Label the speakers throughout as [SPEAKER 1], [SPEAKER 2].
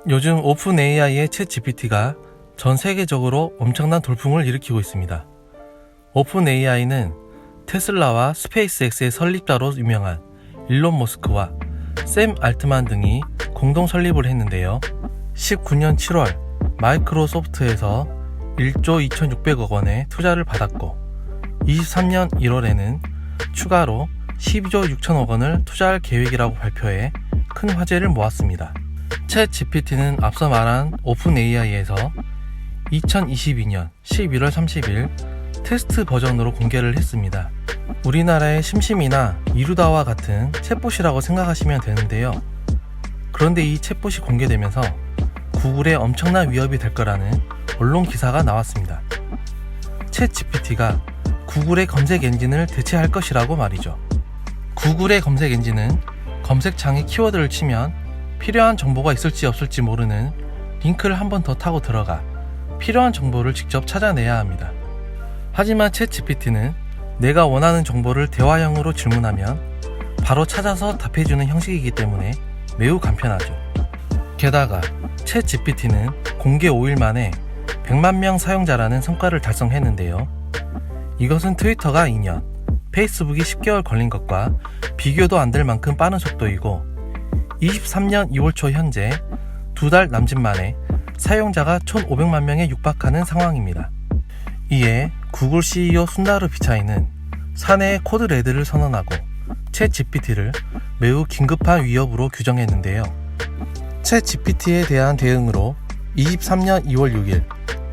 [SPEAKER 1] 요즘 오픈 AI의 챗 GPT가 전 세계적으로 엄청난 돌풍을 일으키고 있습니다. 오픈 AI는 테슬라와 스페이스X의 설립자로 유명한 일론 머스크와 샘 알트만 등이 공동 설립을 했는데요. 19년 7월 마이크로소프트에서 1조 2600억 원의 투자를 받았고 23년 1월에는 추가로 12조 6천억 원을 투자할 계획이라고 발표해 큰 화제를 모았습니다. 챗 GPT는 앞서 말한 오픈 AI에서 2022년 11월 30일 테스트 버전으로 공개를 했습니다. 우리나라의 심심이나 이루다와 같은 챗봇이라고 생각하시면 되는데요. 그런데 이 챗봇이 공개되면서 구글에 엄청난 위협이 될 거라는 언론 기사가 나왔습니다. 챗 GPT가 구글의 검색 엔진을 대체할 것이라고 말이죠. 구글의 검색 엔진은 검색창에 키워드를 치면 필요한 정보가 있을지 없을지 모르는 링크를 한 번 더 타고 들어가 필요한 정보를 직접 찾아내야 합니다. 하지만 챗 GPT는 내가 원하는 정보를 대화형으로 질문하면 바로 찾아서 답해주는 형식이기 때문에 매우 간편하죠. 게다가 챗 GPT는 공개 5일 만에 100만 명 사용자라는 성과를 달성했는데요. 이것은 트위터가 2년, 페이스북이 10개월 걸린 것과 비교도 안 될 만큼 빠른 속도이고 23년 2월 초 현재 2달 남짓 만에 사용자가 1,500만 명에 육박하는 상황입니다. 이에 구글 CEO 순다르 피차이는 사내의 코드 레드를 선언하고 챗 GPT를 매우 긴급한 위협으로 규정했는데요. 챗 GPT에 대한 대응으로 23년 2월 6일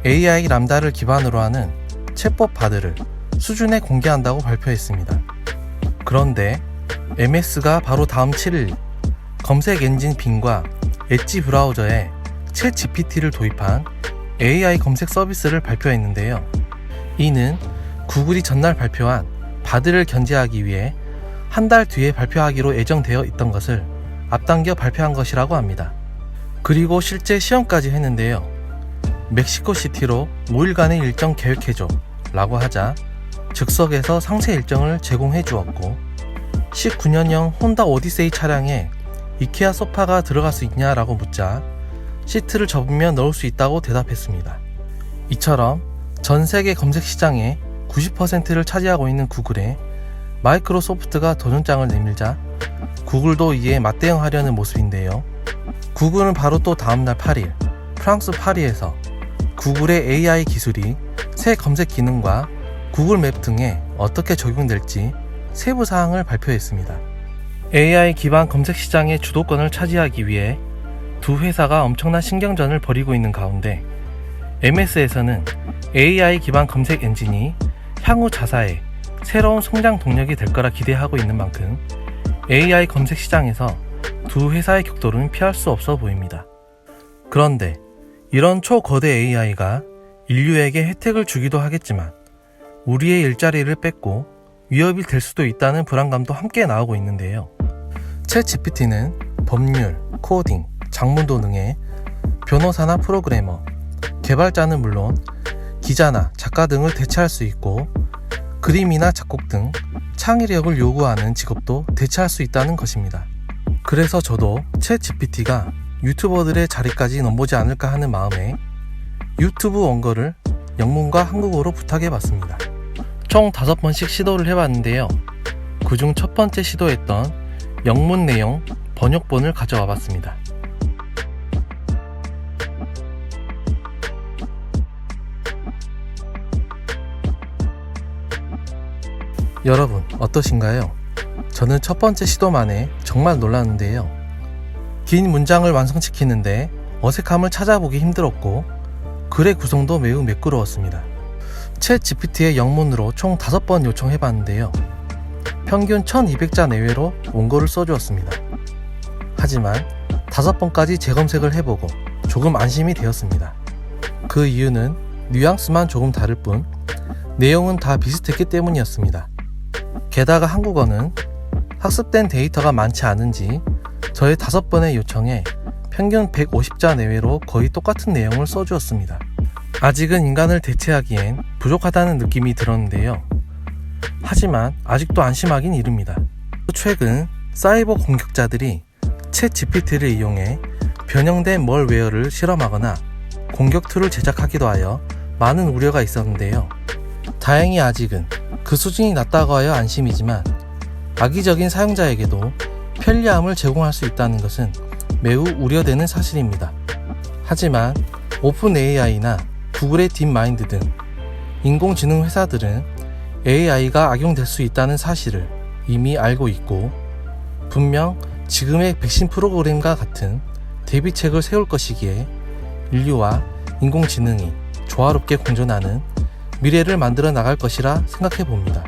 [SPEAKER 1] AI 람다를 기반으로 하는 챗봇 바드를 수준에 공개한다고 발표했습니다. 그런데 MS가 바로 다음 7일 검색 엔진 빙과 엣지 브라우저에 챗 GPT를 도입한 AI 검색 서비스를 발표했는데요. 이는 구글이 전날 발표한 바드를 견제하기 위해 한 달 뒤에 발표하기로 예정되어 있던 것을 앞당겨 발표한 것이라고 합니다. 그리고 실제 시험까지 했는데요. 멕시코시티로 5일간의 일정 계획해줘 라고 하자 즉석에서 상세 일정을 제공해 주었고 19년형 혼다 오디세이 차량에 이케아 소파가 들어갈 수 있냐라고 묻자 시트를 접으면 넣을 수 있다고 대답했습니다. 이처럼 전 세계 검색 시장의 90%를 차지하고 있는 구글에 마이크로소프트가 도전장을 내밀자 구글도 이에 맞대응하려는 모습인데요. 구글은 바로 또 다음날 8일 프랑스 파리에서 구글의 AI 기술이 새 검색 기능과 구글 맵 등에 어떻게 적용될지 세부 사항을 발표했습니다. AI 기반 검색 시장의 주도권을 차지하기 위해 두 회사가 엄청난 신경전을 벌이고 있는 가운데 MS에서는 AI 기반 검색 엔진이 향후 자사의 새로운 성장 동력이 될 거라 기대하고 있는 만큼 AI 검색 시장에서 두 회사의 격돌은 피할 수 없어 보입니다. 그런데 이런 초거대 AI가 인류에게 혜택을 주기도 하겠지만 우리의 일자리를 뺏고 위협이 될 수도 있다는 불안감도 함께 나오고 있는데요. 챗 GPT는 법률, 코딩, 장문도 등의 변호사나 프로그래머, 개발자는 물론 기자나 작가 등을 대체할 수 있고 그림이나 작곡 등 창의력을 요구하는 직업도 대체할 수 있다는 것입니다. 그래서 저도 챗 GPT가 유튜버들의 자리까지 넘보지 않을까 하는 마음에 유튜브 원고를 영문과 한국어로 부탁해봤습니다. 총 5번씩 시도를 해봤는데요. 그중 첫 번째 시도했던 영문 내용 번역본을 가져와 봤습니다. 여러분 어떠신가요? 저는 첫 번째 시도만에 정말 놀랐는데요. 긴 문장을 완성시키는데 어색함을 찾아보기 힘들었고 글의 구성도 매우 매끄러웠습니다. 챗 GPT의 영문으로 총 5번 요청해봤는데요. 평균 1200자 내외로 원고를 써주었습니다. 하지만 5번까지 재검색을 해보고 조금 안심이 되었습니다. 그 이유는 뉘앙스만 조금 다를 뿐 내용은 다 비슷했기 때문이었습니다. 게다가 한국어는 학습된 데이터가 많지 않은지 저의 5번의 요청에 평균 150자 내외로 거의 똑같은 내용을 써주었습니다. 아직은 인간을 대체하기엔 부족하다는 느낌이 들었는데요. 하지만 아직도 안심하긴 이릅니다. 최근 사이버 공격자들이 챗 GPT를 이용해 변형된 멀웨어를 실험하거나 공격 툴을 제작하기도 하여 많은 우려가 있었는데요. 다행히 아직은 그 수준이 낮다고 하여 안심이지만 악의적인 사용자에게도 편리함을 제공할 수 있다는 것은 매우 우려되는 사실입니다. 하지만 오픈 AI나 구글의 딥마인드 등 인공지능 회사들은 AI가 악용될 수 있다는 사실을 이미 알고 있고 분명 지금의 백신 프로그램과 같은 대비책을 세울 것이기에 인류와 인공지능이 조화롭게 공존하는 미래를 만들어 나갈 것이라 생각해 봅니다.